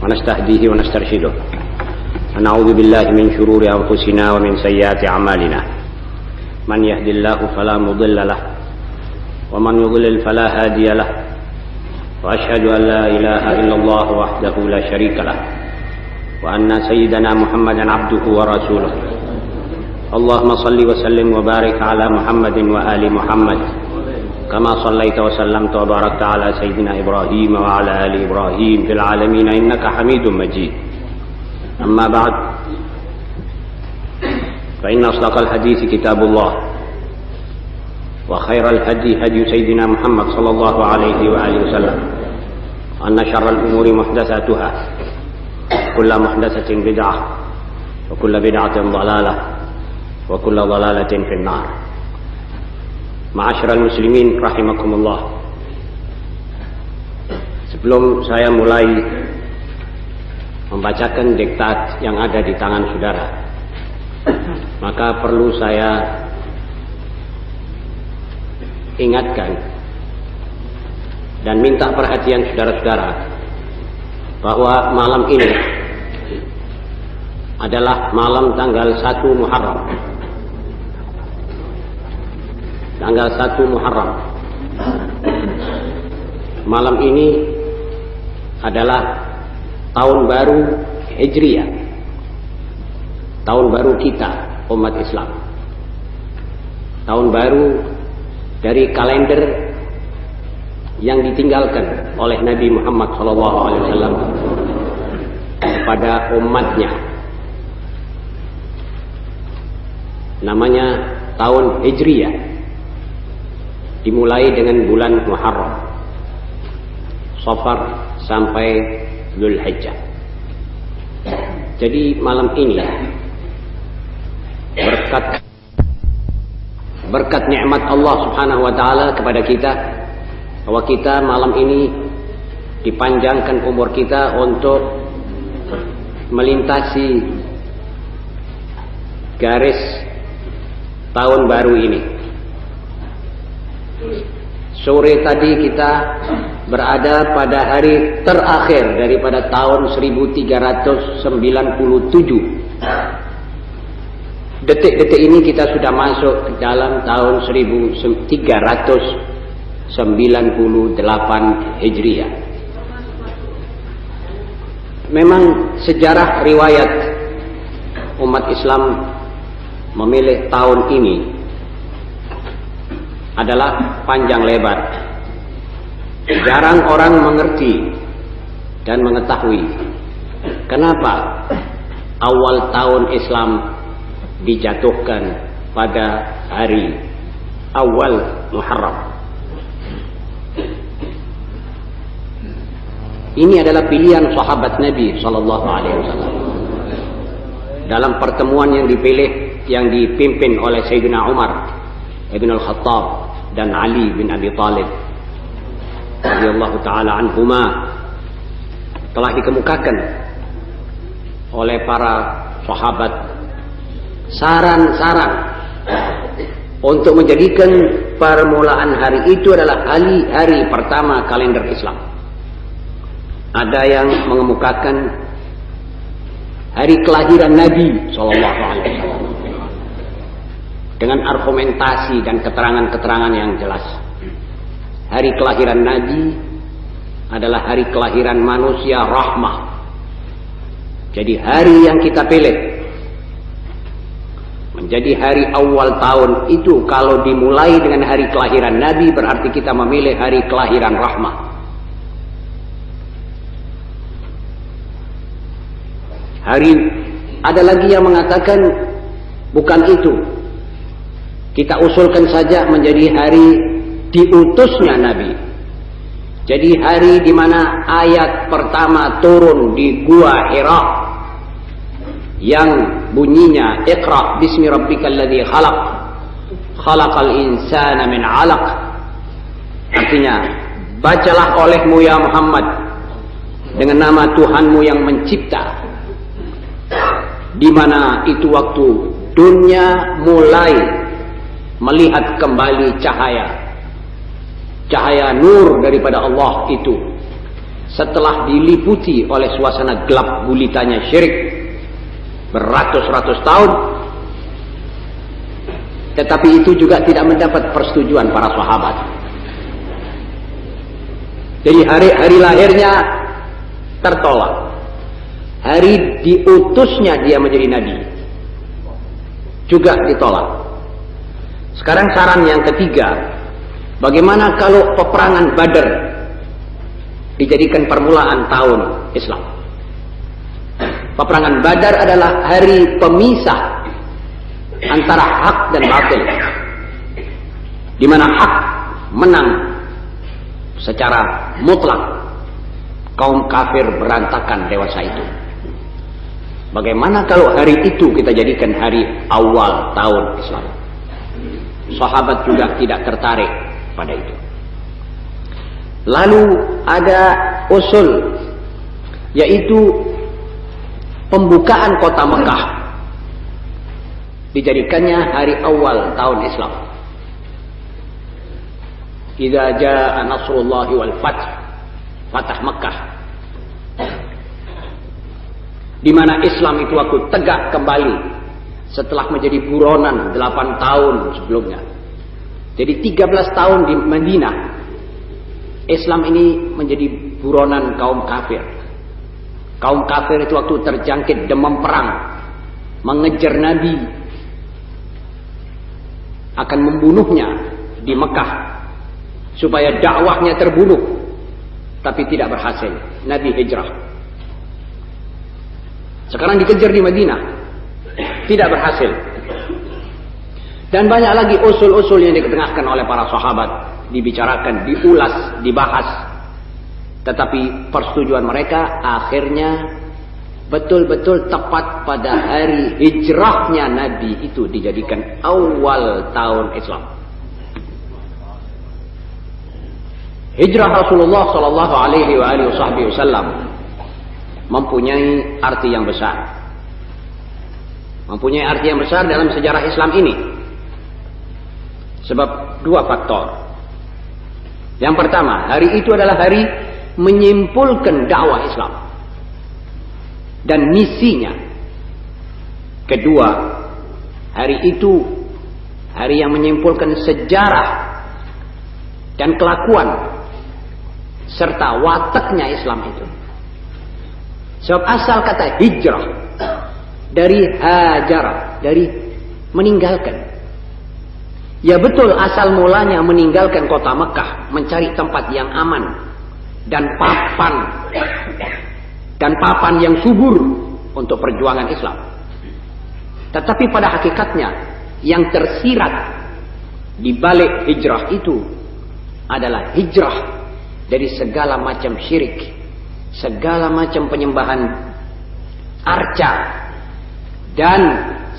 ونستهديه ونسترشده ونعوذ بالله من شرور أنفسنا ومن سيئات أعمالنا من يهد الله فلا مضل له ومن يضلل فلا هادي له وأشهد أن لا إله إلا الله وحده لا شريك له وأن سيدنا محمدا عبده ورسوله اللهم صل وسلم وبارك على محمد وآل محمد كما صليت وسلمت وباركت على سيدنا إبراهيم وعلى آل إبراهيم في العالمين إنك حميد مجيد أما بعد فإن أصدق الحديث كتاب الله وخير الهدي هدي سيدنا محمد صلى الله عليه وآله وسلم وأن شر الأمور محدثاتها كل محدثة بدعة وكل بدعة ضلالة وكل ضلالة في النار. Ma'asyiral muslimin rahimakumullah. Sebelum saya mulai membacakan diktat yang ada di tangan saudara, maka perlu saya ingatkan dan minta perhatian saudara-saudara bahwa malam ini adalah malam tanggal 1 Muharram. Tanggal 1 Muharram. Malam ini adalah tahun baru Hijriah. Tahun baru kita, umat Islam. Tahun baru dari kalender yang ditinggalkan oleh Nabi Muhammad SAW kepada umatnya. Namanya tahun Hijriah. Dimulai dengan bulan Muharram, Safar sampai Dzulhijjah. Jadi malam ini berkat nikmat Allah Subhanahu wa taala kepada kita, bahwa kita malam ini dipanjangkan umur kita untuk melintasi garis tahun baru ini. Sore tadi kita berada pada hari terakhir daripada tahun 1397. Detik-detik ini kita sudah masuk ke dalam tahun 1398 Hijriah. Memang sejarah riwayat umat Islam memilih tahun ini adalah panjang lebar. Jarang orang mengerti dan mengetahui kenapa awal tahun Islam dijatuhkan pada hari awal Muharram. Ini adalah pilihan sahabat Nabi SAW. Dalam pertemuan yang dipimpin oleh Sayyidina Umar Ibn al-Khattab dan Ali bin Abi Talib radhiyallahu ta'ala anhuma, telah dikemukakan oleh para sahabat saran-saran untuk menjadikan permulaan hari itu adalah hari pertama kalender Islam. Ada yang mengemukakan hari kelahiran Nabi SAW dengan argumentasi dan keterangan-keterangan yang jelas. Hari kelahiran Nabi adalah hari kelahiran manusia rahmah. Jadi hari yang kita pilih menjadi hari awal tahun itu, kalau dimulai dengan hari kelahiran Nabi, berarti kita memilih hari kelahiran rahmah. Ada lagi yang mengatakan bukan itu. Kita usulkan saja menjadi hari diutusnya Nabi. Jadi hari di mana ayat pertama turun di Gua Hira yang bunyinya Iqra bismi rabbikal ladzi khalaq khalaqal insana min 'alaq. Artinya, bacalah olehmu ya Muhammad dengan nama Tuhanmu yang mencipta. Di mana itu waktu dunia mulai melihat kembali cahaya nur daripada Allah itu setelah diliputi oleh suasana gelap gulitanya syirik beratus-ratus tahun, tetapi itu juga tidak mendapat persetujuan para sahabat. Jadi hari lahirnya tertolak, hari diutusnya dia menjadi nabi juga ditolak. Sekarang saran yang ketiga, bagaimana kalau peperangan Badar dijadikan permulaan tahun Islam? Peperangan Badar adalah hari pemisah antara hak dan batil, di mana hak menang secara mutlak, kaum kafir berantakan dewasa itu. Bagaimana kalau hari itu kita jadikan hari awal tahun Islam? Sahabat juga tidak tertarik pada itu. Lalu ada usul, yaitu pembukaan kota Mekah dijadikannya hari awal tahun Islam. Idza jaa nasrullahi wal fath, fatah Mekah, di mana Islam itu waktu tegak kembali setelah menjadi buronan 8 tahun sebelumnya. Jadi 13 tahun di Madinah, Islam ini menjadi buronan kaum kafir. Kaum kafir itu waktu terjangkit demam perang, mengejar Nabi, akan membunuhnya di Mekah supaya dakwahnya terbunuh, tapi tidak berhasil. Nabi hijrah. Sekarang dikejar di Madinah, tidak berhasil. Dan banyak lagi usul-usul yang diketengahkan oleh para sahabat, dibicarakan, diulas, dibahas. Tetapi persetujuan mereka akhirnya betul-betul tepat pada hari hijrahnya Nabi itu dijadikan awal tahun Islam. Hijrah Rasulullah sallallahu alaihi wasallam mempunyai arti yang besar. Mempunyai arti yang besar dalam sejarah Islam ini. Sebab dua faktor. Yang pertama, hari itu adalah hari menyimpulkan dakwah Islam dan misinya. Kedua, hari itu hari yang menyimpulkan sejarah dan kelakuan serta wataknya Islam itu. Sebab asal kata hijrah dari hajar, dari meninggalkan. Ya betul, asal mulanya meninggalkan kota Mekah, mencari tempat yang aman dan papan yang subur untuk perjuangan Islam. Tetapi pada hakikatnya yang tersirat di balik hijrah itu adalah hijrah dari segala macam syirik, segala macam penyembahan arca, dan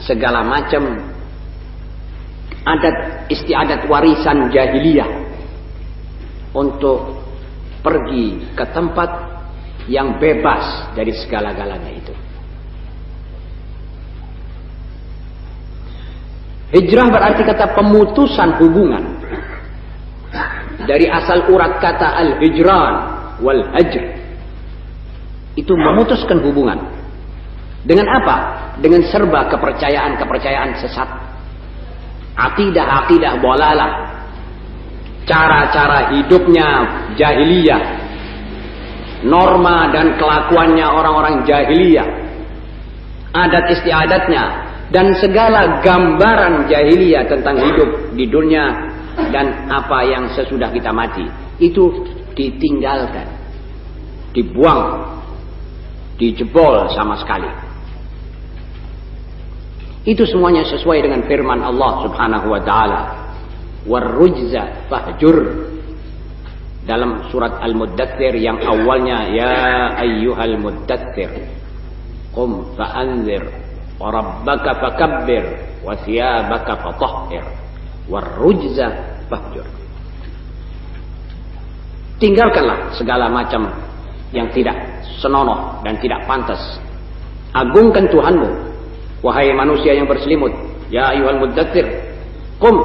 segala macam adat istiadat warisan jahiliyah, untuk pergi ke tempat yang bebas dari segala-galanya itu. Hijrah berarti kata pemutusan hubungan. Dari asal urat kata al-hijran wal hajr, itu memutuskan hubungan. Dengan apa? Dengan serba kepercayaan-kepercayaan sesat, akidah-akidah dhalalah, cara-cara hidupnya jahiliyah, norma dan kelakuannya orang-orang jahiliyah, adat istiadatnya, dan segala gambaran jahiliyah tentang hidup di dunia dan apa yang sesudah kita mati, itu ditinggalkan, dibuang, dijebol sama sekali. Itu semuanya sesuai dengan firman Allah Subhanahu wa taala, "Warrujza fahjur", dalam surat Al-Muddatsir yang awalnya ya ayyuhal muddatsir qum fa'anzir wa rabbaka fakabbir wa thiyabaka fatahhir warrujza fahjur. Tinggalkanlah segala macam yang tidak senonoh dan tidak pantas. Agungkan Tuhanmu, wahai manusia yang berselimut. Ya ayyuhal muddatsir qum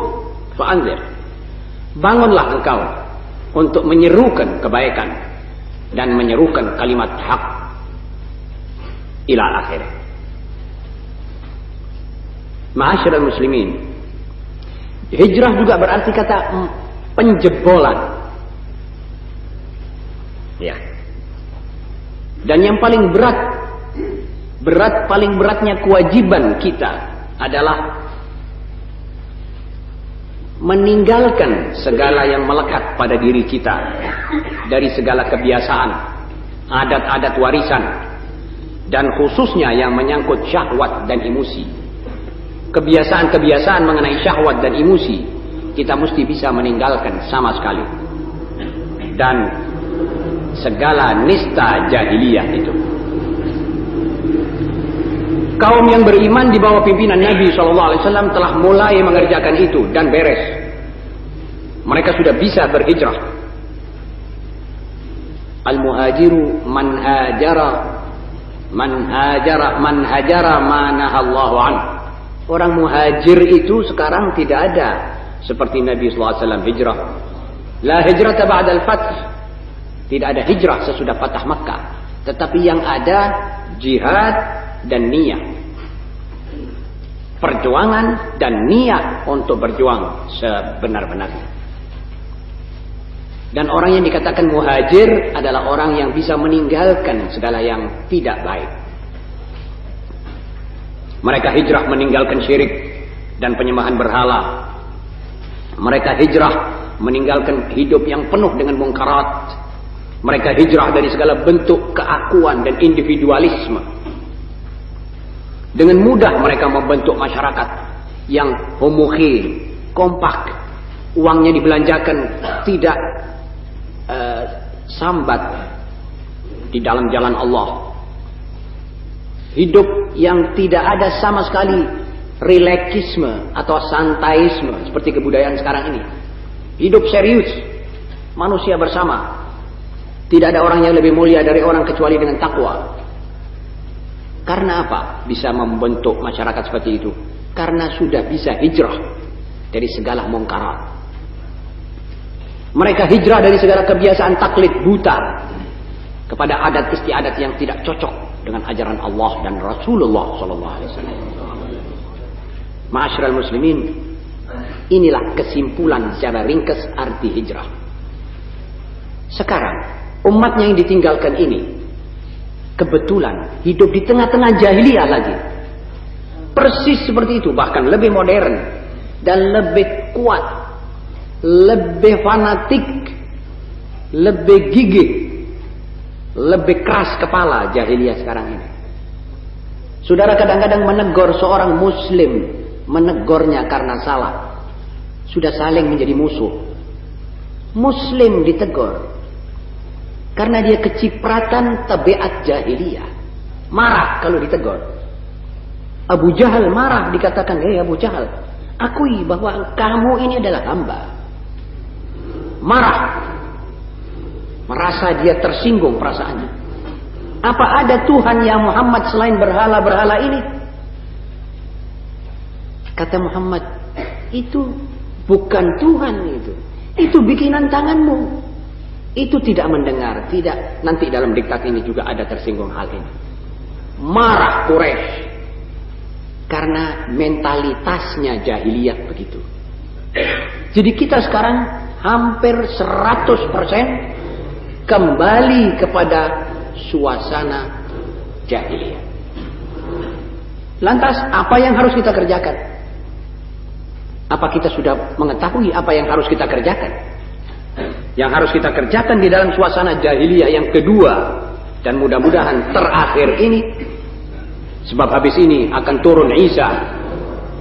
fa'anzir. Bangunlah engkau untuk menyerukan kebaikan. dan menyerukan kalimat hak ila akhir. Ma'asyiral muslimin, hijrah juga berarti kata penjebolan. Ya. Dan yang paling paling beratnya kewajiban kita adalah meninggalkan segala yang melekat pada diri kita dari segala kebiasaan, adat-adat warisan, dan khususnya yang menyangkut syahwat dan emosi. Kebiasaan-kebiasaan mengenai syahwat dan emosi kita mesti bisa meninggalkan sama sekali. Dan segala nista jahiliyah itu. Kaum yang beriman di bawah pimpinan Nabi SAW telah mulai mengerjakan itu dan beres. Mereka sudah bisa berhijrah. Al-muhajiru man hajara ma nahallahu an. Orang muhajir itu sekarang tidak ada seperti Nabi SAW hijrah. La hijrata ba'dal fath. Tidak ada hijrah sesudah Fatah Makkah. Tetapi yang ada jihad dan niat. Perjuangan dan niat untuk berjuang sebenar-benarnya. Dan orang yang dikatakan muhajir adalah orang yang bisa meninggalkan segala yang tidak baik. Mereka hijrah meninggalkan syirik dan penyembahan berhala. Mereka hijrah meninggalkan hidup yang penuh dengan mungkarat. Mereka hijrah dari segala bentuk keakuan dan individualisme. Dengan mudah mereka membentuk masyarakat yang homogen, kompak. Uangnya dibelanjakan tidak sambat di dalam jalan Allah. Hidup yang tidak ada sama sekali relaksisme atau santaisme seperti kebudayaan sekarang ini. Hidup serius, manusia bersama. Tidak ada orang yang lebih mulia dari orang kecuali dengan takwa. Karena apa bisa membentuk masyarakat seperti itu? Karena sudah bisa hijrah dari segala mungkarat. Mereka hijrah dari segala kebiasaan taklid buta kepada adat istiadat yang tidak cocok dengan ajaran Allah dan Rasulullah SAW. Ma'asyiral muslimin, inilah kesimpulan secara ringkas arti hijrah. Sekarang umatnya yang ditinggalkan ini kebetulan hidup di tengah-tengah jahiliyah lagi. Persis seperti itu, bahkan lebih modern dan lebih kuat, lebih fanatik, lebih gigih, lebih keras kepala jahiliyah sekarang ini. Saudara kadang-kadang menegur seorang muslim, menegurnya karena salah, sudah saling menjadi musuh. Muslim ditegur karena dia kecipratan tabiat jahiliyah. Marah kalau ditegur. Abu Jahal marah dikatakan, Abu Jahal, akui bahwa kamu ini adalah hamba. Marah. Merasa dia tersinggung perasaannya. Apa ada Tuhan ya Muhammad selain berhala-berhala ini? Kata Muhammad, itu bukan Tuhan itu. Itu bikinan tanganmu. Itu tidak mendengar, tidak. Nanti dalam diktat ini juga ada tersinggung hal ini. Marah Quraisy karena mentalitasnya jahiliyah begitu. Jadi kita sekarang hampir 100% kembali kepada suasana jahiliyah. Lantas apa yang harus kita kerjakan? Apa kita sudah mengetahui apa yang harus kita kerjakan? Yang harus kita kerjakan di dalam suasana jahiliyah yang kedua dan mudah-mudahan terakhir ini, sebab habis ini akan turun Isa,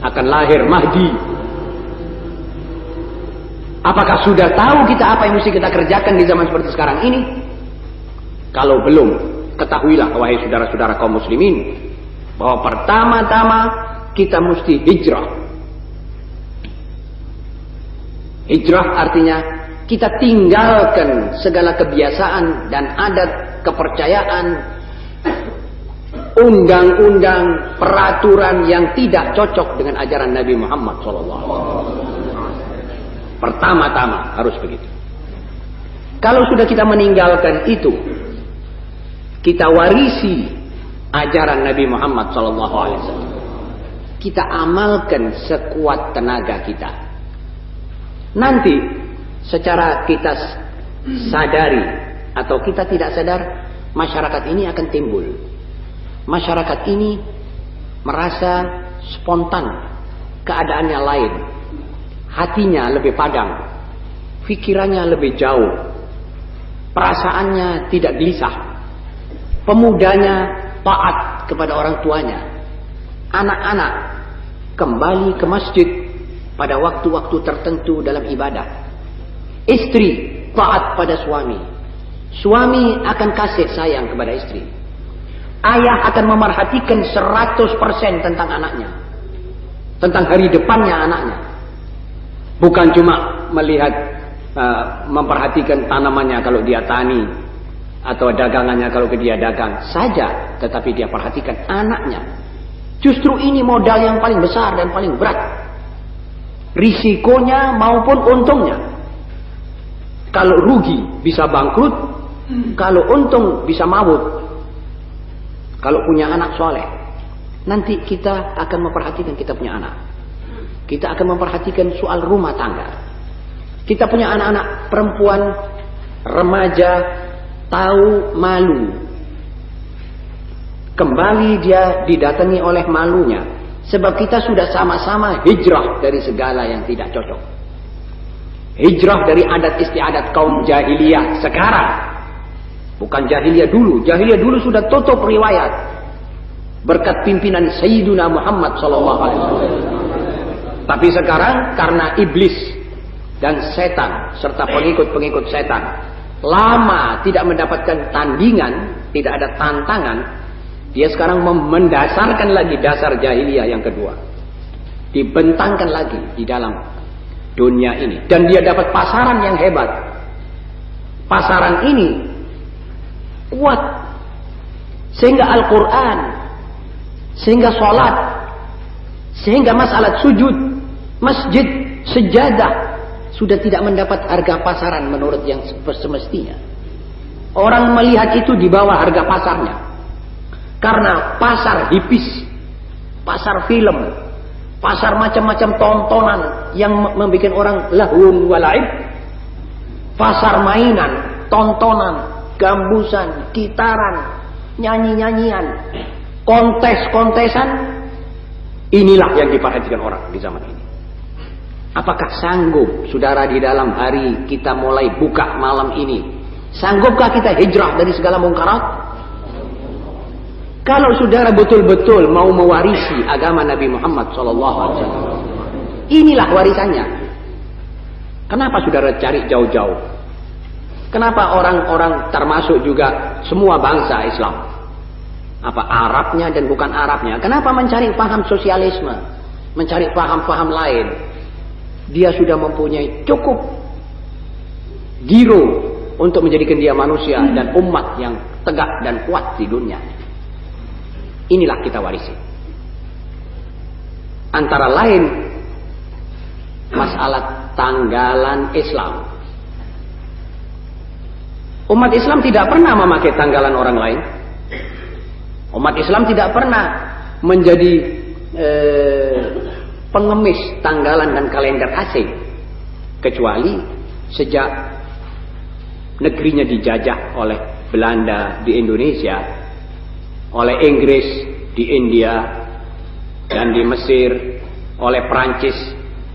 akan lahir Mahdi. Apakah sudah tahu kita apa yang mesti kita kerjakan di zaman seperti sekarang ini? Kalau belum, ketahuilah wahai saudara-saudara kaum muslimin bahwa pertama-tama kita mesti hijrah. Hijrah artinya kita tinggalkan segala kebiasaan dan adat, kepercayaan, undang-undang, peraturan yang tidak cocok dengan ajaran Nabi Muhammad SAW. Pertama-tama harus begitu. Kalau sudah kita meninggalkan itu, Kita warisi ajaran Nabi Muhammad SAW. Kita amalkan sekuat tenaga kita. Nanti secara kita sadari atau kita tidak sadar, masyarakat ini akan timbul. Masyarakat ini merasa spontan, keadaannya lain, hatinya lebih padang, pikirannya lebih jauh, perasaannya tidak gelisah, pemudanya taat kepada orang tuanya, anak-anak kembali ke masjid pada waktu-waktu tertentu dalam ibadah, istri taat pada suami, suami akan kasih sayang kepada istri, ayah akan memerhatikan 100% tentang anaknya, tentang hari depannya anaknya. Bukan cuma melihat memperhatikan tanamannya kalau dia tani, atau dagangannya kalau dia dagang saja, tetapi dia perhatikan anaknya. Justru ini modal yang paling besar dan paling berat, risikonya maupun untungnya. Kalau rugi bisa bangkrut, kalau untung bisa maut. Kalau punya anak soleh, nanti kita akan memperhatikan kita punya anak. Kita akan memperhatikan soal rumah tangga. Kita punya anak-anak perempuan, remaja, tahu malu. Kembali dia didatangi oleh malunya. Sebab kita sudah sama-sama hijrah dari segala yang tidak cocok. Hijrah dari adat istiadat kaum jahiliyah sekarang. Bukan jahiliyah dulu. Jahiliyah dulu sudah tutup riwayat. Berkat pimpinan Sayyiduna Muhammad SAW. Tapi sekarang karena iblis dan setan serta pengikut-pengikut setan lama tidak mendapatkan tandingan, tidak ada tantangan, dia sekarang mendasarkan lagi dasar jahiliyah yang kedua, dibentangkan lagi di dalam dunia ini, dan dia dapat pasaran yang hebat. Pasaran ini kuat sehingga Al-Quran, sehingga sholat, sehingga masalah sujud, masjid, sejadah sudah tidak mendapat harga pasaran menurut yang semestinya. Orang melihat itu di bawah harga pasarnya. Karena pasar hipis, pasar film, pasar macam-macam tontonan yang membuat orang lahun walaib, pasar mainan, tontonan, gambusan, gitaran, nyanyi-nyanyian, kontes-kontesan, inilah yang diperhatikan orang di zaman ini. Apakah sanggup saudara di dalam hari kita mulai buka malam ini? Sanggupkah kita hijrah dari segala mungkarat? Kalau saudara betul-betul mau mewarisi agama Nabi Muhammad SAW, inilah warisannya. Kenapa saudara cari jauh-jauh? Kenapa orang-orang termasuk juga semua bangsa Islam? Apa Arabnya dan bukan Arabnya? Kenapa mencari paham sosialisme? Mencari paham-paham lain? Dia sudah mempunyai cukup giro untuk menjadikan dia manusia dan umat yang tegak dan kuat di dunia. Inilah kita warisi. Antara lain masalah tanggalan Islam. Umat Islam tidak pernah memakai tanggalan orang lain. Umat Islam tidak pernah menjadi pengemis tanggalan dan kalender asing. Kecuali sejak negerinya dijajah oleh Belanda di Indonesia, oleh Inggris di India, dan di Mesir oleh Prancis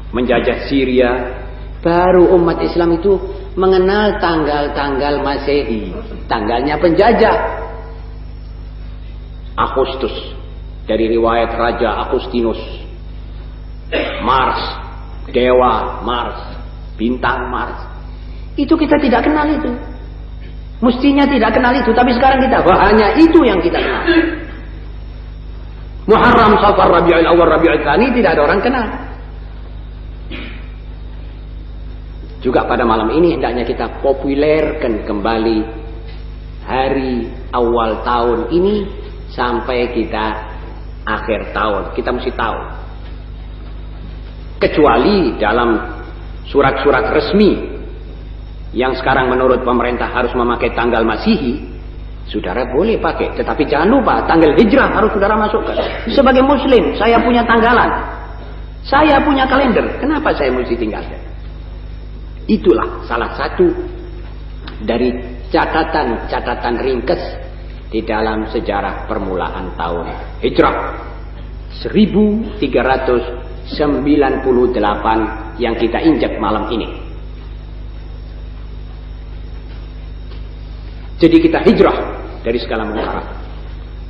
menjajah Syria, baru umat Islam itu mengenal tanggal-tanggal Masehi, tanggalnya penjajah. Agustus dari riwayat Raja Agustinus, Mars, dewa Mars, bintang Mars, itu kita tidak kenal itu. Mestinya tidak kenal itu, tapi sekarang kita hanya itu yang kita kenal. Muharram, Safar, Rabiul Awal, Rabiul Tsani tidak ada orang kenal. Juga pada malam ini hendaknya kita populerkan kembali hari awal tahun ini sampai kita akhir tahun. Kita mesti tahu. Kecuali dalam surat-surat resmi yang sekarang menurut pemerintah harus memakai tanggal Masihi, Saudara boleh pakai, tetapi jangan lupa tanggal hijrah harus saudara masukkan. Sebagai muslim, saya punya tanggalan, saya punya kalender, kenapa saya mesti tinggalkan? Itulah salah satu dari catatan ringkes di dalam sejarah permulaan tahun hijrah 1398 yang kita injak malam ini. Jadi kita hijrah dari segala mungkarat.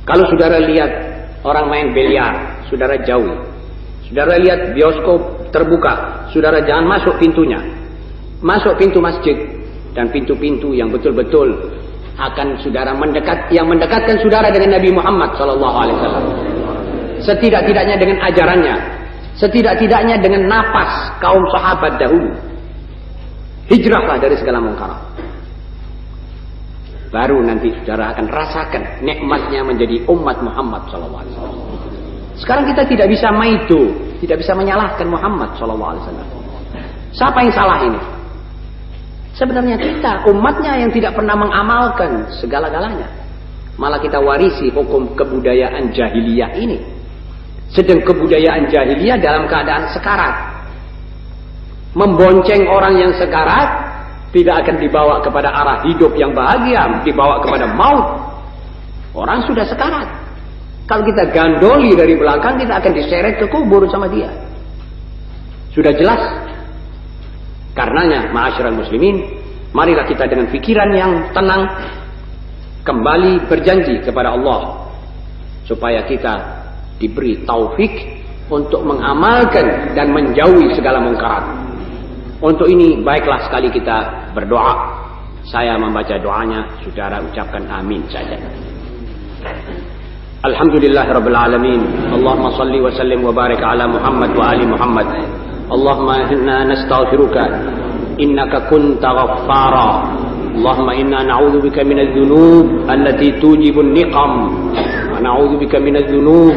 Kalau saudara lihat orang main biliar, saudara jauhi. Saudara lihat bioskop terbuka, saudara jangan masuk pintunya. Masuk pintu masjid dan pintu-pintu yang betul-betul akan saudara mendekatkan saudara dengan Nabi Muhammad SAW. Setidak-tidaknya dengan ajarannya, setidak-tidaknya dengan napas kaum sahabat dahulu. Hijrahlah dari segala mungkarat. Baru nanti saudara akan rasakan nikmatnya menjadi umat Muhammad SAW. Sekarang kita tidak bisa maido, tidak bisa menyalahkan Muhammad SAW. Siapa yang salah ini? Sebenarnya kita, umatnya yang tidak pernah mengamalkan segala-galanya. Malah kita warisi hukum kebudayaan jahiliyah ini. Sedang kebudayaan jahiliyah dalam keadaan sekarat. Membonceng orang yang sekarat tidak akan dibawa kepada arah hidup yang bahagia, dibawa kepada maut. Orang sudah sekarat. Kalau kita gandoli dari belakang, kita akan diseret ke kubur sama dia. Sudah jelas. Karenanya, ma'asyiral muslimin, marilah kita dengan pikiran yang tenang kembali berjanji kepada Allah supaya kita diberi taufik untuk mengamalkan dan menjauhi segala mungkarat. Untuk ini baiklah sekali kita berdoa. Saya membaca doanya, saudara ucapkan amin saja. Alhamdulillahirabbil alamin. Allahumma shalli wa sallim wa barik ala Muhammad wa ali Muhammad. Allahumma inna nastaghfiruka innaka kunta ghaffara. Allahumma inna na'udzubika minadz dzunub allati tujibu an-niqam wa na'udzubika minadz dzunub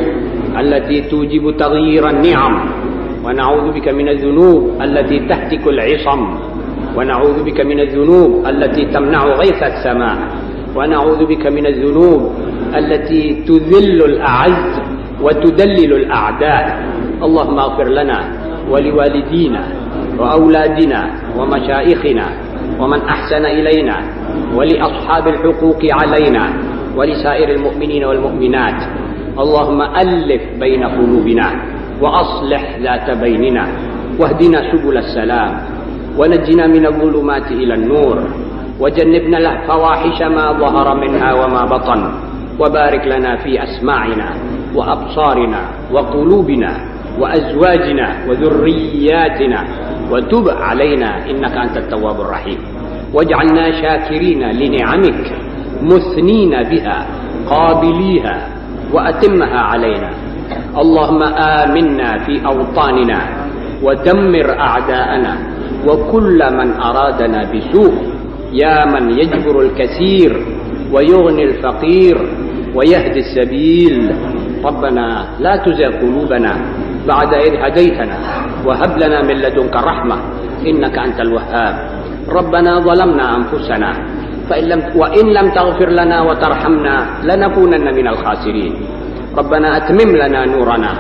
allati tujibu taghyiran ni'am. ونعوذ بك من الذنوب التي تهتك العصم ونعوذ بك من الذنوب التي تمنع غيث السماء ونعوذ بك من الذنوب التي تذل الأعز وتدلل الأعداء اللهم اغفر لنا ولوالدينا وأولادنا ومشائخنا ومن أحسن إلينا ولأصحاب الحقوق علينا ولسائر المؤمنين والمؤمنات اللهم ألف بين قلوبنا وأصلح ذات بيننا واهدنا سبل السلام ونجنا من الظلمات إلى النور وجنبنا الفواحش ما ظهر منها وما بطن وبارك لنا في أسماعنا وأبصارنا وقلوبنا وأزواجنا وذرياتنا وتب علينا إنك أنت التواب الرحيم واجعلنا شاكرين لنعمك مثنين بها قابليها وأتمها علينا اللهم آمنا في أوطاننا ودمر أعداءنا وكل من أرادنا بسوء يا من يجبر الكثير ويغني الفقير ويهدي السبيل ربنا لا تزغ قلوبنا بعد إذ هديتنا وهب لنا من لدنك رحمة إنك أنت الوهاب ربنا ظلمنا أنفسنا وإن لم تغفر لنا وترحمنا لنكونن من الخاسرين ربنا أتمم لنا نورنا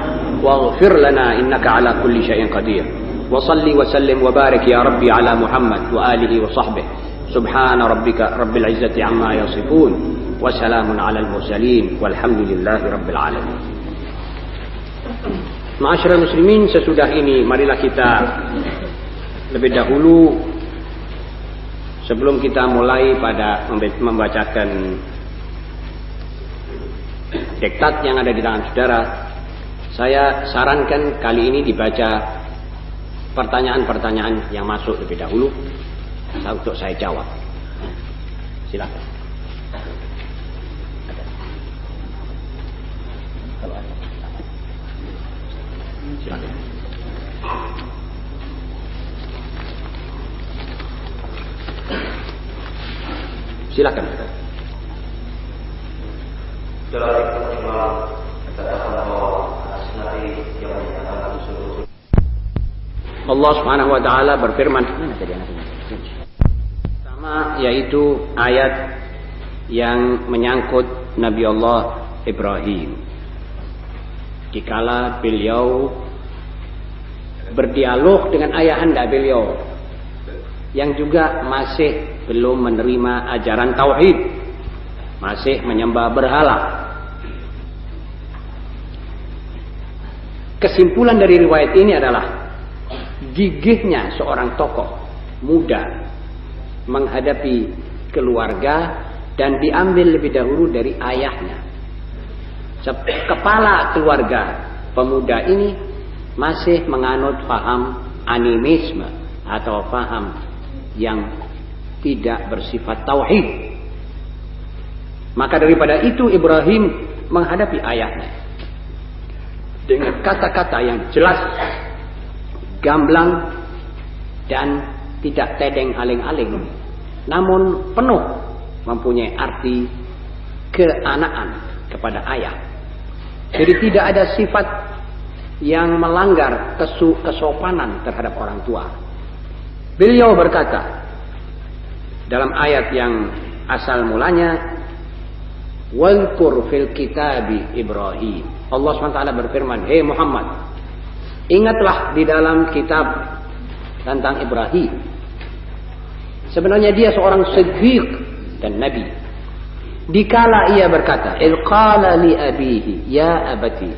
واغفر لنا إنك على كل شيء قدير وصل وسلم وبارك يا ربي على محمد وآله وصحبه سبحان ربك رب العزة عما يصفون وسلام على المرسلين والحمد لله رب العالمين. Ma'asyiral muslimin, sesudah ini marilah kita lebih dahulu sebelum kita mulai pada membacakan diktat yang ada di tangan saudara, saya sarankan kali ini dibaca pertanyaan-pertanyaan yang masuk lebih dahulu untuk saya jawab. Silakan. Silakan. Silakan. Allah Subhanahu wa taala berfirman, pertama yaitu ayat yang menyangkut Nabi Allah Ibrahim. Dikala beliau berdialog dengan ayahanda beliau yang juga masih belum menerima ajaran tauhid, masih menyembah berhala. Kesimpulan dari riwayat ini adalah gigihnya seorang tokoh muda menghadapi keluarga dan diambil lebih dahulu dari ayahnya. Kepala keluarga pemuda ini masih menganut faham animisme atau faham yang tidak bersifat tauhid. Maka daripada itu Ibrahim menghadapi ayahnya dengan kata-kata yang jelas, gamblang, dan tidak tedeng aling-aling, namun penuh mempunyai arti keanaan kepada ayah. Jadi tidak ada sifat yang melanggar kesopanan terhadap orang tua. Beliau berkata dalam ayat yang asal mulanya, "Wadhkur fil kitabi Ibrahim." Allah SWT berfirman, "Hei Muhammad, ingatlah di dalam kitab tentang Ibrahim." Sebenarnya dia seorang siddiq dan nabi. Dikala ia berkata, "Idh qala li abihi ya abati."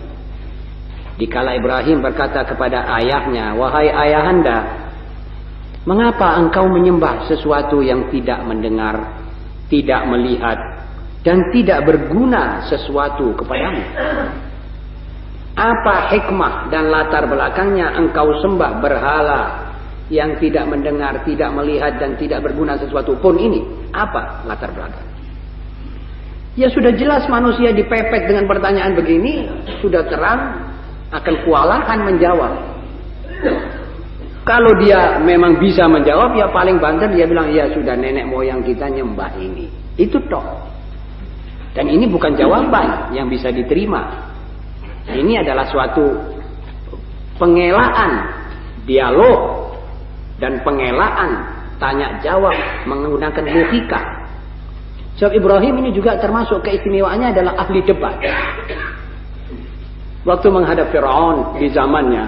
Dikala Ibrahim berkata kepada ayahnya, "Wahai ayahanda, mengapa engkau menyembah sesuatu yang tidak mendengar, tidak melihat, dan tidak berguna sesuatu kepadamu? Apa hikmah dan latar belakangnya engkau sembah berhala yang tidak mendengar, tidak melihat, dan tidak berguna sesuatu pun ini? Apa latar belakang?" Ya sudah jelas manusia dipepet dengan pertanyaan begini, sudah terang akan kewalahan menjawab. Kalau dia memang bisa menjawab, ya paling banter dia bilang, "Ya sudah, nenek moyang kita nyembah ini." Itu toh. Dan ini bukan jawaban yang bisa diterima. Ini adalah suatu pengelaan dialog dan pengelaan tanya jawab menggunakan logika. Sebab Ibrahim ini juga termasuk keistimewaannya adalah ahli debat. Waktu menghadap Fir'aun di zamannya,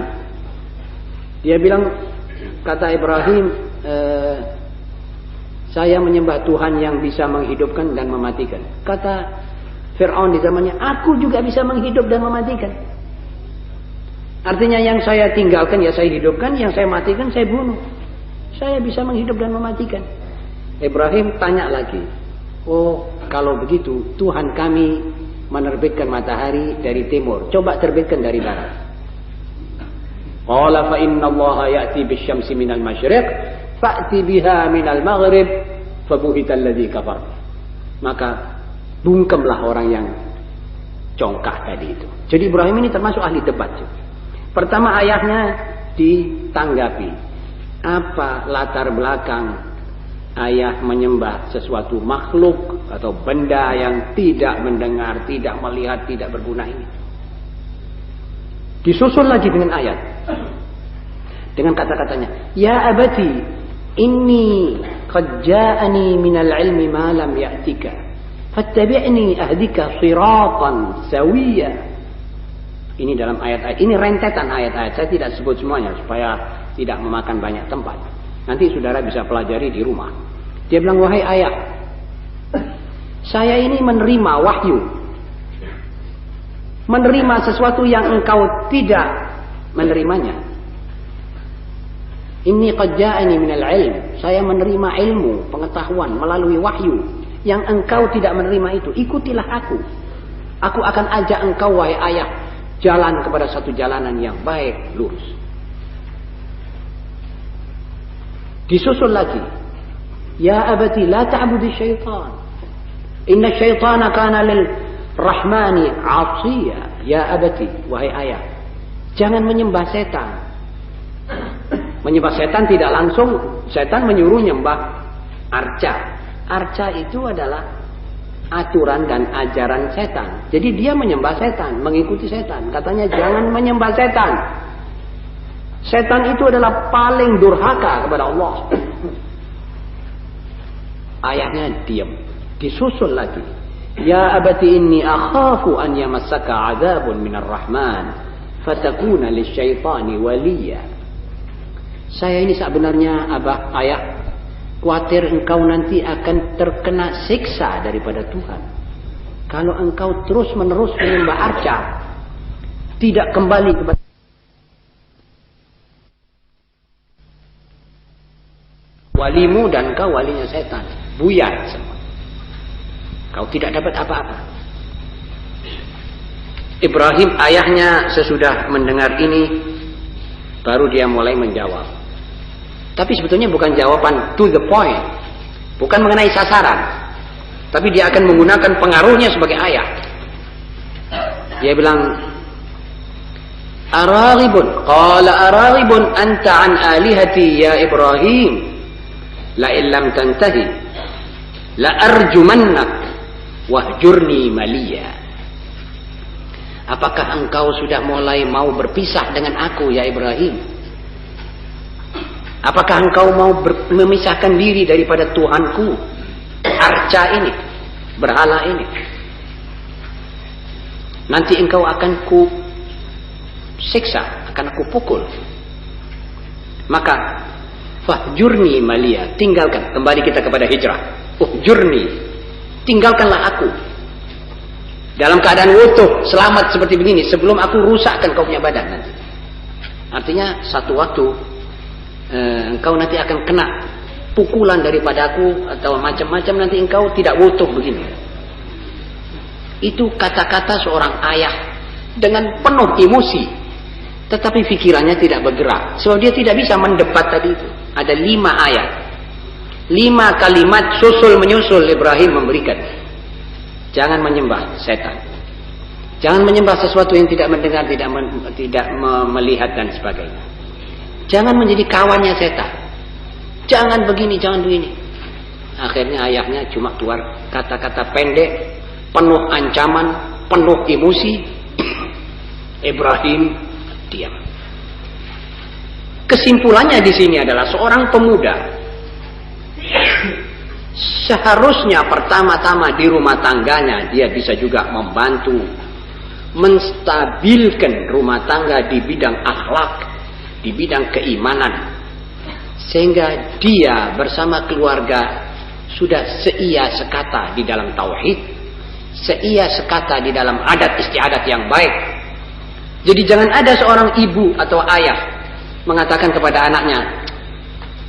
dia bilang, kata Ibrahim, "Saya menyembah Tuhan yang bisa menghidupkan dan mematikan." Kata Fir'aun di zamannya, "Aku juga bisa menghidup dan mematikan." Artinya yang saya tinggalkan ya saya hidupkan, yang saya matikan saya bunuh. Saya bisa menghidup dan mematikan. Ibrahim tanya lagi, "Oh, kalau begitu Tuhan kami menerbitkan matahari dari timur, coba terbitkan dari barat." Qala fa inna Allaha ya'ti bisyamsi minal masyriq fa'ti biha minal maghrib fabuhital ladzi kafar. Maka bungkemlah orang yang congkak tadi itu. Jadi Ibrahim ini termasuk ahli debat. Pertama ayahnya ditanggapi. Apa latar belakang ayah menyembah sesuatu makhluk atau benda yang tidak mendengar, tidak melihat, tidak berguna ini? Disusul lagi dengan ayat. Dengan kata-katanya, "Ya abati, inni qad ja'ani minal ilmi ma lam ya'tika. Fattabi'ni ahdika siratan sawiyya." Ini dalam ayat-ayat, ini rentetan ayat-ayat. Saya tidak sebut semuanya supaya tidak memakan banyak tempat. Nanti saudara bisa pelajari di rumah. Dia bilang, "Wahai ayah, saya ini menerima wahyu. Menerima sesuatu yang engkau tidak menerimanya. Inni qad ja'ani minal ilm." Saya menerima ilmu, pengetahuan melalui wahyu yang engkau tidak menerima itu. Ikutilah aku. Aku akan ajak engkau, wahai ayah, jalan kepada satu jalanan yang baik, lurus. Disusul lagi, "Ya abati la ta'budi syaitan. Inna syaitana kana lil rahmani 'asiya." Ya abati, wahai ayah, jangan menyembah setan. Menyembah setan tidak langsung, setan menyuruh menyembah arca. Arca itu adalah aturan dan ajaran setan. Jadi dia menyembah setan, mengikuti setan. Katanya jangan menyembah setan. Setan itu adalah paling durhaka kepada Allah. Ayahnya diam. Disusul lagi. Ya abati inni akhafu an yamassaka adzabun minar rahman fatakuna lisyaitani waliya. Saya ini sebenarnya abah, ayah, khawatir engkau nanti akan terkena siksa daripada Tuhan. Kalau engkau terus menerus menyembah arca, tidak kembali kepada walimu, dan kau walinya setan, buyar semua. Kau tidak dapat apa-apa. Ibrahim ayahnya sesudah mendengar ini, baru dia mulai menjawab. Tapi sebetulnya bukan jawaban to the point, bukan mengenai sasaran, tapi dia akan menggunakan pengaruhnya sebagai ayah. Dia bilang, Araghibun, qala araghibun anta an alihati ya Ibrahim, la illam tantahi la arjumannak wahjurni maliya. Apakah engkau sudah mulai mau berpisah dengan aku ya Ibrahim? Apakah engkau mau memisahkan diri daripada Tuhanku, arca ini, berhala ini? Nanti engkau akan ku siksa, akan aku pukul. Maka fahjurni maliya, tinggalkan. Kembali kita kepada hijrah. Uhjurni, tinggalkanlah aku dalam keadaan utuh, selamat seperti begini, sebelum aku rusakkan kau punya badan nanti. Artinya satu waktu engkau nanti akan kena pukulan daripada aku atau macam-macam, nanti engkau tidak utuh begini. Itu kata-kata seorang ayah dengan penuh emosi, tetapi pikirannya tidak bergerak, sebab dia tidak bisa mendebat tadi itu. Ada 5 ayat, 5 kalimat susul menyusul Ibrahim memberikan. Jangan menyembah setan, jangan menyembah sesuatu yang tidak mendengar, tidak melihat dan sebagainya. Jangan menjadi kawannya setan, jangan begini, jangan begini. Akhirnya ayahnya cuma keluar kata-kata pendek, penuh ancaman, penuh emosi. Ibrahim diam. Kesimpulannya di sini adalah seorang pemuda seharusnya pertama-tama di rumah tangganya dia bisa juga membantu menstabilkan rumah tangga di bidang akhlak, di bidang keimanan, sehingga dia bersama keluarga sudah seia sekata di dalam tauhid, seia sekata di dalam adat istiadat yang baik. Jadi jangan ada seorang ibu atau ayah mengatakan kepada anaknya,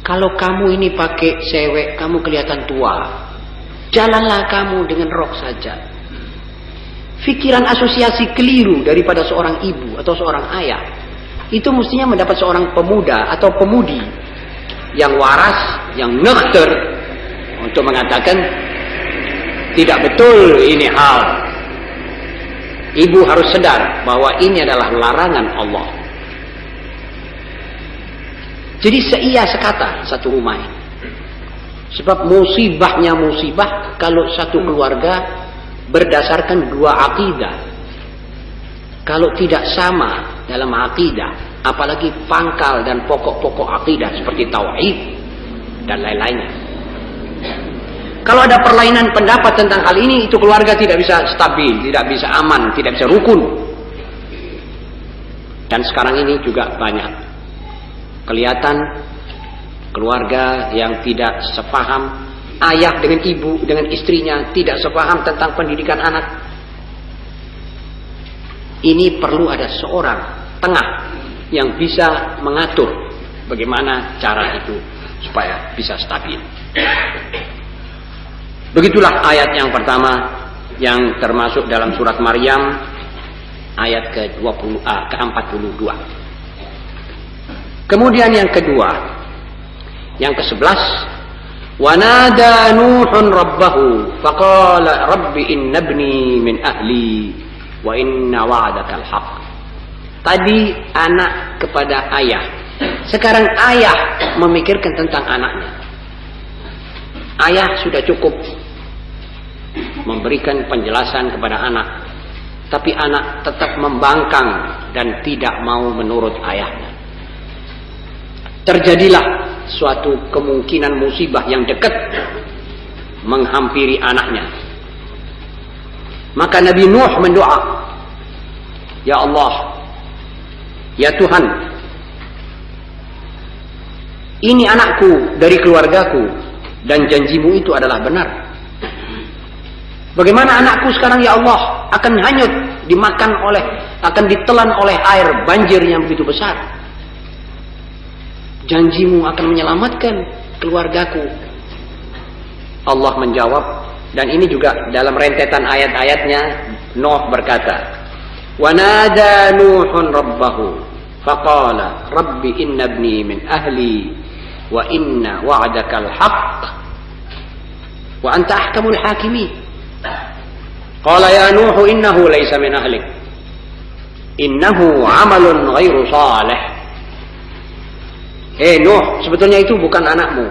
kalau kamu ini pakai cewek, kamu kelihatan tua, jalanlah kamu dengan rok saja. Pikiran asosiasi keliru daripada seorang ibu atau seorang ayah, itu mestinya mendapat seorang pemuda atau pemudi yang waras, yang nukhter, untuk mengatakan tidak betul ini hal. Ibu harus sadar bahwa ini adalah larangan Allah. Jadi seia sekata satu rumah ini. Sebab musibahnya musibah kalau satu keluarga berdasarkan 2 akidah. Kalau tidak sama dalam akidah, apalagi pangkal dan pokok-pokok akidah seperti tauhid dan lain-lainnya. Kalau ada perlainan pendapat tentang hal ini, itu keluarga tidak bisa stabil, tidak bisa aman, tidak bisa rukun. Dan sekarang ini juga banyak kelihatan keluarga yang tidak sepaham, ayah dengan ibu dengan istrinya tidak sepaham tentang pendidikan anak. Ini perlu ada seorang tengah yang bisa mengatur bagaimana cara itu supaya bisa stabil. Begitulah ayat yang pertama yang termasuk dalam surat Maryam ayat ke-42. Kemudian yang kedua, yang ke-11, wa nada Nuhun rabbahu faqala rabbi inna ibni min ahli wa inna wa'dakal haqq. Tadi anak kepada ayah, sekarang ayah memikirkan tentang anaknya. Ayah sudah cukup memberikan penjelasan kepada anak, tapi anak tetap membangkang dan tidak mau menurut ayahnya. Terjadilah suatu kemungkinan musibah yang dekat menghampiri anaknya. Maka Nabi Nuh mendoa, ya Allah, ya Tuhan, ini anakku dari keluargaku dan janjimu itu adalah benar. Bagaimana anakku sekarang ya Allah akan hanyut, akan ditelan oleh air banjir yang begitu besar. Janjimu akan menyelamatkan keluargaku. Allah menjawab, dan ini juga dalam rentetan ayat-ayatnya, Nuh berkata, wa nada Nuhun rabbahu faqala rabbi inna ibni min ahli wa inna wa'dakal haqq wa anta ahkamul hakimin. Qala ya Nuh innahu laysa min ahlik innahu amalun ghairu salih. Nuh, sebetulnya itu bukan anakmu,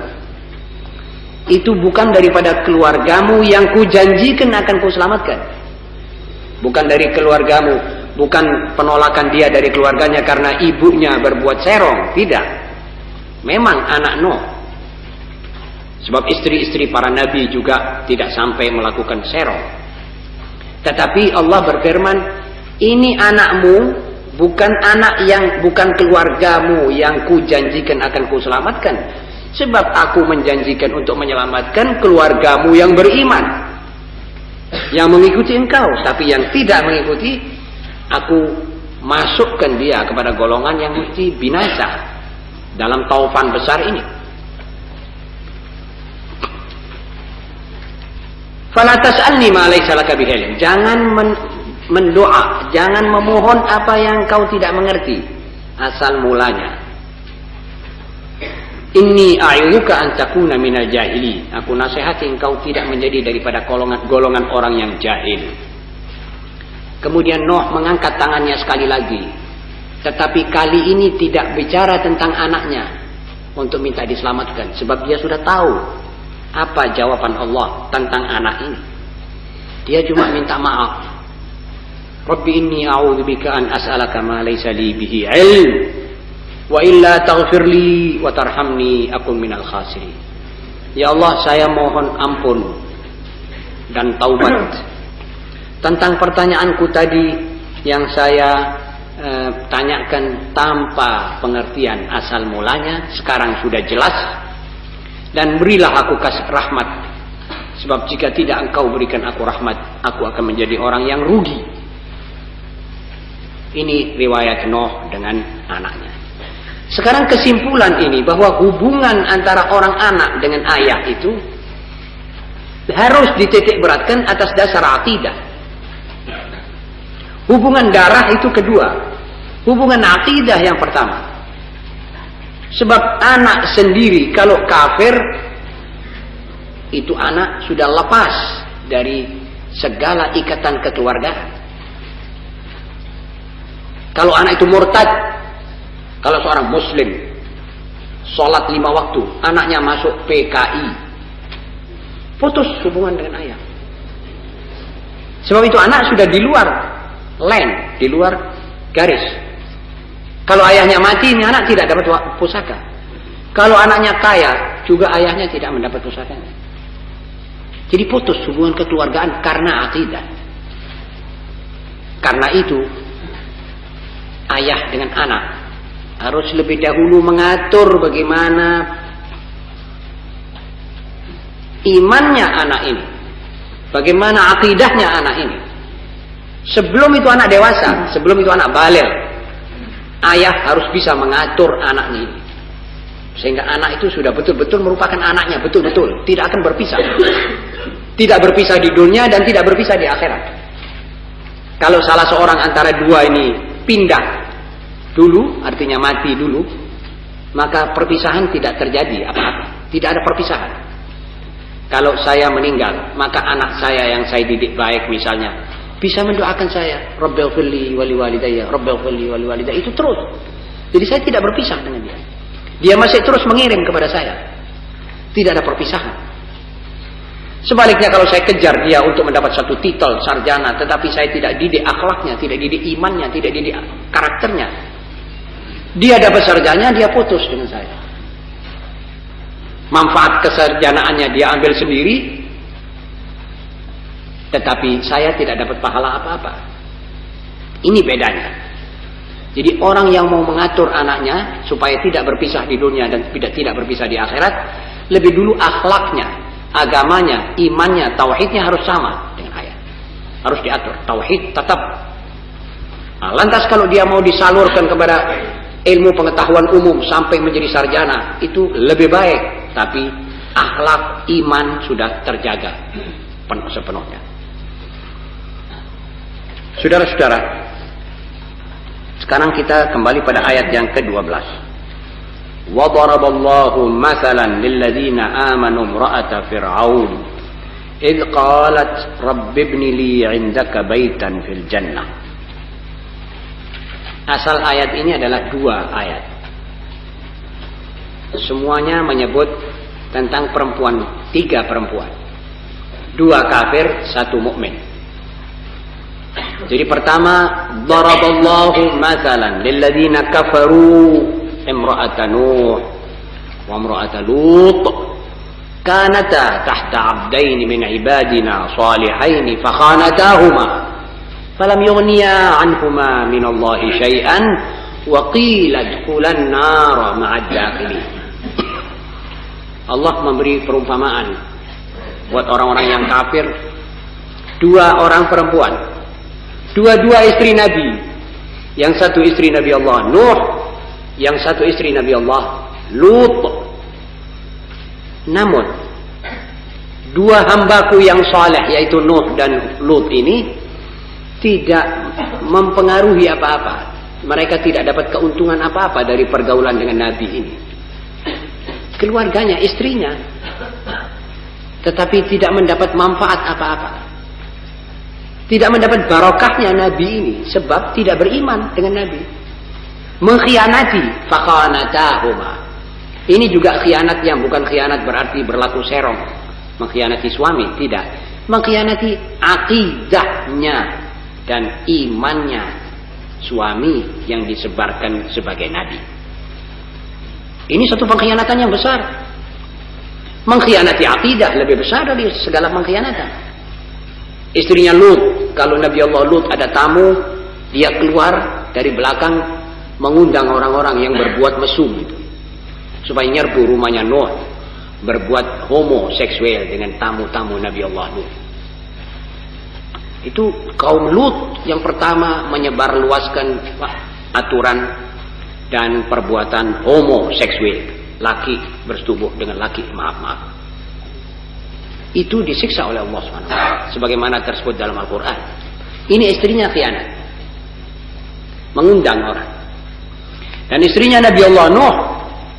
itu bukan daripada keluargamu yang kujanjikan akan kuselamatkan. Bukan dari keluargamu, bukan penolakan dia dari keluarganya karena ibunya berbuat serong, tidak. Memang anak Nuh. Sebab istri-istri para nabi juga tidak sampai melakukan serong. Tetapi Allah berfirman, ini anakmu, bukan keluargamu yang kujanjikan akan kuselamatkan. Sebab aku menjanjikan untuk menyelamatkan keluargamu yang beriman, yang mengikuti engkau. Tapi yang tidak mengikuti, aku masukkan dia kepada golongan yang mesti binasa dalam taufan besar ini. Fala tas'alni ma laysa laka bihi ilm. Jangan mendoa, jangan memohon apa yang kau tidak mengerti asal mulanya. Inni a'idzuka an takuna minal jahili. Aku nasihati engkau tidak menjadi daripada golongan orang yang jahil. Kemudian Nuh mengangkat tangannya sekali lagi. Tetapi kali ini tidak bicara tentang anaknya untuk minta diselamatkan, sebab dia sudah tahu apa jawaban Allah tentang anak ini. Dia cuma minta maaf. Rabbi inni a'udzubika an as'alaka ma laysa li bihi ilm wa illa taghfirli wa tarhamni akun minal khasirin. Ya Allah, saya mohon ampun dan taubat tentang pertanyaanku tadi yang saya tanyakan tanpa pengertian asal mulanya. Sekarang sudah jelas, dan berilah aku kasih rahmat, sebab jika tidak engkau berikan aku rahmat, aku akan menjadi orang yang rugi. Ini riwayat Nuh dengan anaknya. Sekarang kesimpulan ini bahwa hubungan antara orang anak dengan ayah itu harus dititik beratkan atas dasar akidah. Hubungan darah itu kedua, hubungan akidah yang pertama. Sebab anak sendiri kalau kafir, itu anak sudah lepas dari segala ikatan kekeluargaan. Kalau anak itu murtad, kalau seorang muslim sholat 5 waktu, anaknya masuk PKI, putus hubungan dengan ayah. Sebab itu anak sudah di luar line, di luar garis. Kalau ayahnya mati, ini anak tidak dapat pusaka. Kalau anaknya kaya, juga ayahnya tidak mendapat pusakanya. Jadi putus hubungan kekeluargaan karena akidah. Karena itu, ayah dengan anak harus lebih dahulu mengatur bagaimana imannya anak ini, bagaimana akidahnya anak ini. Sebelum itu anak dewasa, sebelum itu anak baligh, ayah harus bisa mengatur anaknya ini, sehingga anak itu sudah betul-betul merupakan anaknya, betul-betul tidak akan berpisah, tidak berpisah di dunia dan tidak berpisah di akhirat. Kalau salah seorang antara dua ini pindah dulu, artinya mati dulu, maka perpisahan tidak terjadi apa-apa, tidak ada perpisahan. Kalau saya meninggal, maka anak saya yang saya didik baik misalnya bisa mendoakan saya, Rabbighfirli wa liwalidayya, Rabbighfirli wa liwalidayya, itu terus. Jadi saya tidak berpisah dengan dia. Dia masih terus mengirim kepada saya. Tidak ada perpisahan. Sebaliknya kalau saya kejar dia untuk mendapat satu titel sarjana, tetapi saya tidak didik akhlaknya, tidak didik imannya, tidak didik karakternya, dia dapat sarjana, dia putus dengan saya. Manfaat kesarjanaannya dia ambil sendiri, tetapi saya tidak dapat pahala apa-apa. Ini bedanya. Jadi orang yang mau mengatur anaknya supaya tidak berpisah di dunia dan tidak berpisah di akhirat, lebih dulu akhlaknya, agamanya, imannya, tauhidnya harus sama dengan ayat. Harus diatur. Tauhid tetap. Nah, lantas kalau dia mau disalurkan kepada ilmu pengetahuan umum sampai menjadi sarjana, itu lebih baik. Tapi akhlak, iman sudah terjaga sepenuhnya. Saudara-saudara, sekarang kita kembali pada ayat yang ke-12. Wa daraballahu mathalan lil ladzina amanu imra'ata fir'aun id qalat rabbi ibni li 'indaka baitan fil jannah. Asal ayat ini adalah 2 ayat. Semuanya menyebut tentang perempuan, 3 perempuan. 2 kafir, 1 mukmin. Jadi pertama, daraballahu mathalan lil ladzina kafaru imra'ata Nuh wa imra'ata Lut kanata tahta 'abdaini min ibadina salihaini fakhanatahuma falam yughniya 'anhuma min Allahi syai'an wa qila adkhulan nar ma'ad dakhilin. Allah memberi perumpamaan buat orang-orang yang kafir, 2 orang perempuan, 2 istri Nabi. Yang satu istri Nabi Allah Nuh, yang satu istri Nabi Allah Lut. Namun 2 hambaku yang saleh yaitu Nuh dan Lut ini tidak mempengaruhi apa-apa. Mereka tidak dapat keuntungan apa-apa dari pergaulan dengan Nabi ini. Keluarganya, istrinya, tetapi tidak mendapat manfaat apa-apa. Tidak mendapat barokahnya Nabi ini sebab tidak beriman dengan Nabi. Mengkhianati, fakhanatahuma. Ini juga khianat yang bukan khianat berarti berlaku serong, mengkhianati suami, tidak. Mengkhianati akidahnya dan imannya suami yang disebarkan sebagai nabi. Ini satu pengkhianatan yang besar. Mengkhianati akidah lebih besar dari segala pengkhianatan. Istrinya Lut, kalau Nabi Allah Lut ada tamu, dia keluar dari belakang mengundang orang-orang yang berbuat mesum itu, supaya nyerbu rumahnya Nuh, berbuat homoseksual dengan tamu-tamu Nabi Allah Lut. Itu kaum Lut yang pertama menyebarluaskan aturan dan perbuatan homoseksual, laki bersetubuh dengan laki, maaf. Itu disiksa oleh Allah SWT, sebagaimana tersebut dalam Al-Quran. Ini istrinya khianat, mengundang orang. Dan istrinya Nabi Allah Nuh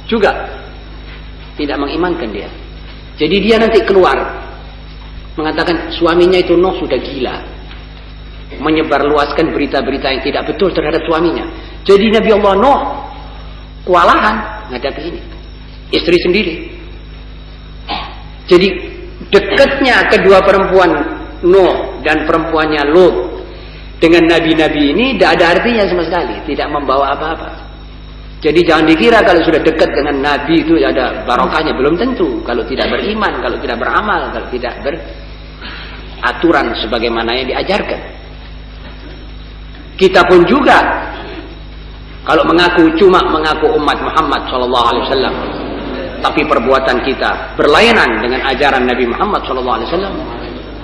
juga tidak mengimankan dia. Jadi dia nanti keluar mengatakan suaminya itu Nuh sudah gila, menyebarluaskan berita-berita yang tidak betul terhadap suaminya. Jadi Nabi Allah Nuh kewalahan menghadapi ini, istri sendiri. Jadi dekatnya kedua perempuan Nuh dan perempuannya Lut dengan nabi-nabi ini tidak ada artinya sama sekali, tidak membawa apa-apa. Jadi jangan dikira kalau sudah dekat dengan nabi itu ada barokahnya, belum tentu. Kalau tidak beriman, kalau tidak beramal, kalau tidak beraturan sebagaimana yang diajarkan. Kita pun juga kalau cuma mengaku umat Muhammad SAW, tapi perbuatan kita berlainan dengan ajaran Nabi Muhammad SAW,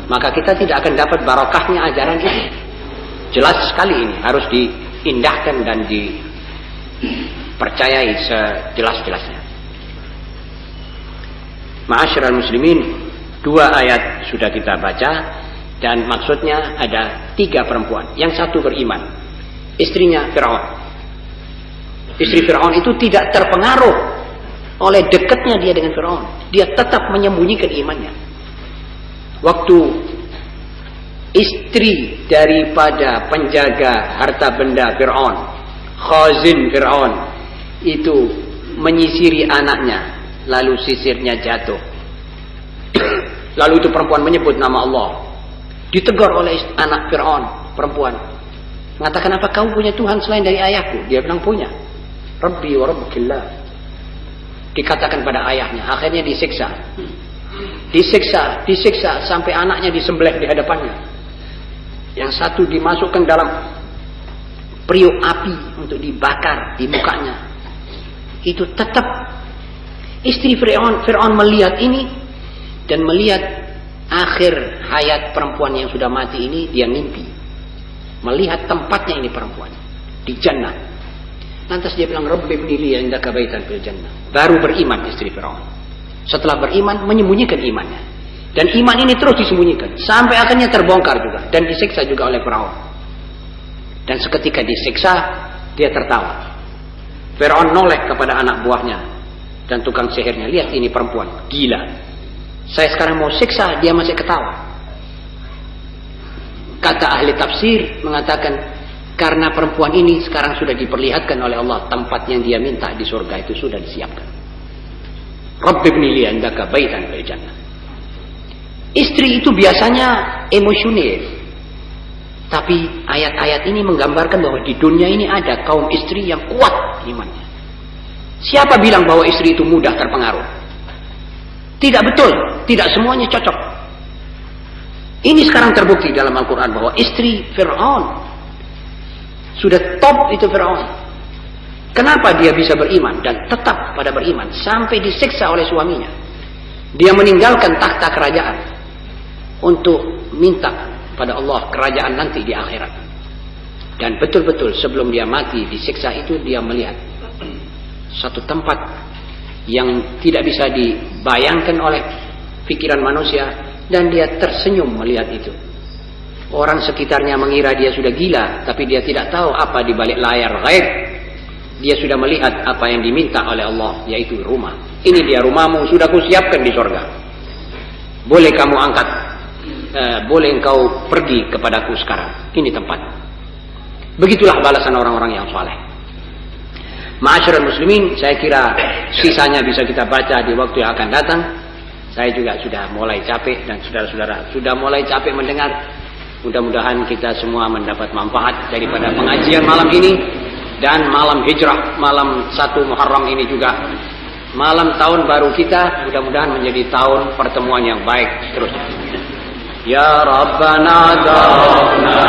maka kita tidak akan dapat barokahnya ajaran ini. Jelas sekali ini harus diindahkan dan dipercayai sejelas-jelasnya. Ma'asyiral muslimin, 2 ayat sudah kita baca, dan maksudnya ada 3 perempuan. Yang satu beriman, istrinya Fir'aun. Istri Fir'aun itu tidak terpengaruh oleh dekatnya dia dengan Fir'aun. Dia tetap menyembunyikan imannya. Waktu istri daripada penjaga harta benda Fir'aun, khazin Fir'aun, itu menyisiri anaknya, lalu sisirnya jatuh. Lalu itu perempuan menyebut nama Allah. Ditegur oleh anak Fir'aun, perempuan. Mengatakan, apa kau punya Tuhan selain dari ayahku? Dia bilang punya. Rabbi wa Rabbukillah. Dikatakan pada ayahnya, akhirnya disiksa. disiksa sampai anaknya disembelih di hadapannya. Yang satu dimasukkan dalam periuk api untuk dibakar di mukanya. Itu tetap istri Fir'aun melihat ini dan melihat akhir hayat perempuan yang sudah mati ini, dia mimpi melihat tempatnya ini perempuan di jannah. Lantas dia bilang, Rabbi ibni li indaka baitan fil jannah. Baru beriman istri Fir'aun. Setelah beriman, menyembunyikan imannya. Dan iman ini terus disembunyikan. Sampai akhirnya terbongkar juga. Dan disiksa juga oleh Fir'aun. Dan seketika disiksa, dia tertawa. Fir'aun noleh kepada anak buahnya dan tukang sihirnya. Lihat ini perempuan, gila. Saya sekarang mau siksa, dia masih ketawa. Kata ahli tafsir mengatakan, karena perempuan ini sekarang sudah diperlihatkan oleh Allah tempat yang dia minta di surga itu sudah disiapkan. Rabbi ibni li indaka baitan fil jannah. Istri itu biasanya emosional. Tapi ayat-ayat ini menggambarkan bahwa di dunia ini ada kaum istri yang kuat imannya. Siapa bilang bahwa istri itu mudah terpengaruh? Tidak betul, tidak semuanya cocok. Ini sekarang terbukti dalam Al-Quran bahwa istri Fir'aun sudah top itu Fir'aun. Kenapa dia bisa beriman dan tetap pada beriman sampai disiksa oleh suaminya? Dia meninggalkan takhta kerajaan untuk minta pada Allah kerajaan nanti di akhirat. Dan betul-betul sebelum dia mati disiksa itu, dia melihat satu tempat yang tidak bisa dibayangkan oleh pikiran manusia, dan dia tersenyum melihat itu. Orang sekitarnya mengira dia sudah gila, tapi dia tidak tahu apa di balik layar gaib. Dia sudah melihat apa yang diminta oleh Allah, yaitu rumah. Ini dia rumahmu, sudah kusiapkan di surga. Boleh kamu angkat, boleh engkau pergi kepadaku sekarang. Ini tempat. Begitulah balasan orang-orang yang saleh. Ma'asyiral muslimin, saya kira sisanya bisa kita baca di waktu yang akan datang. Saya juga sudah mulai capek dan saudara-saudara sudah mulai capek mendengar. Mudah-mudahan kita semua mendapat manfaat daripada pengajian malam ini. Dan malam hijrah, malam 1 Muharram ini juga malam tahun baru kita, mudah-mudahan menjadi tahun pertemuan yang baik terus. Ya Rabbana da'na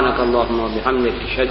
Subhanakallahumma wa bihamdika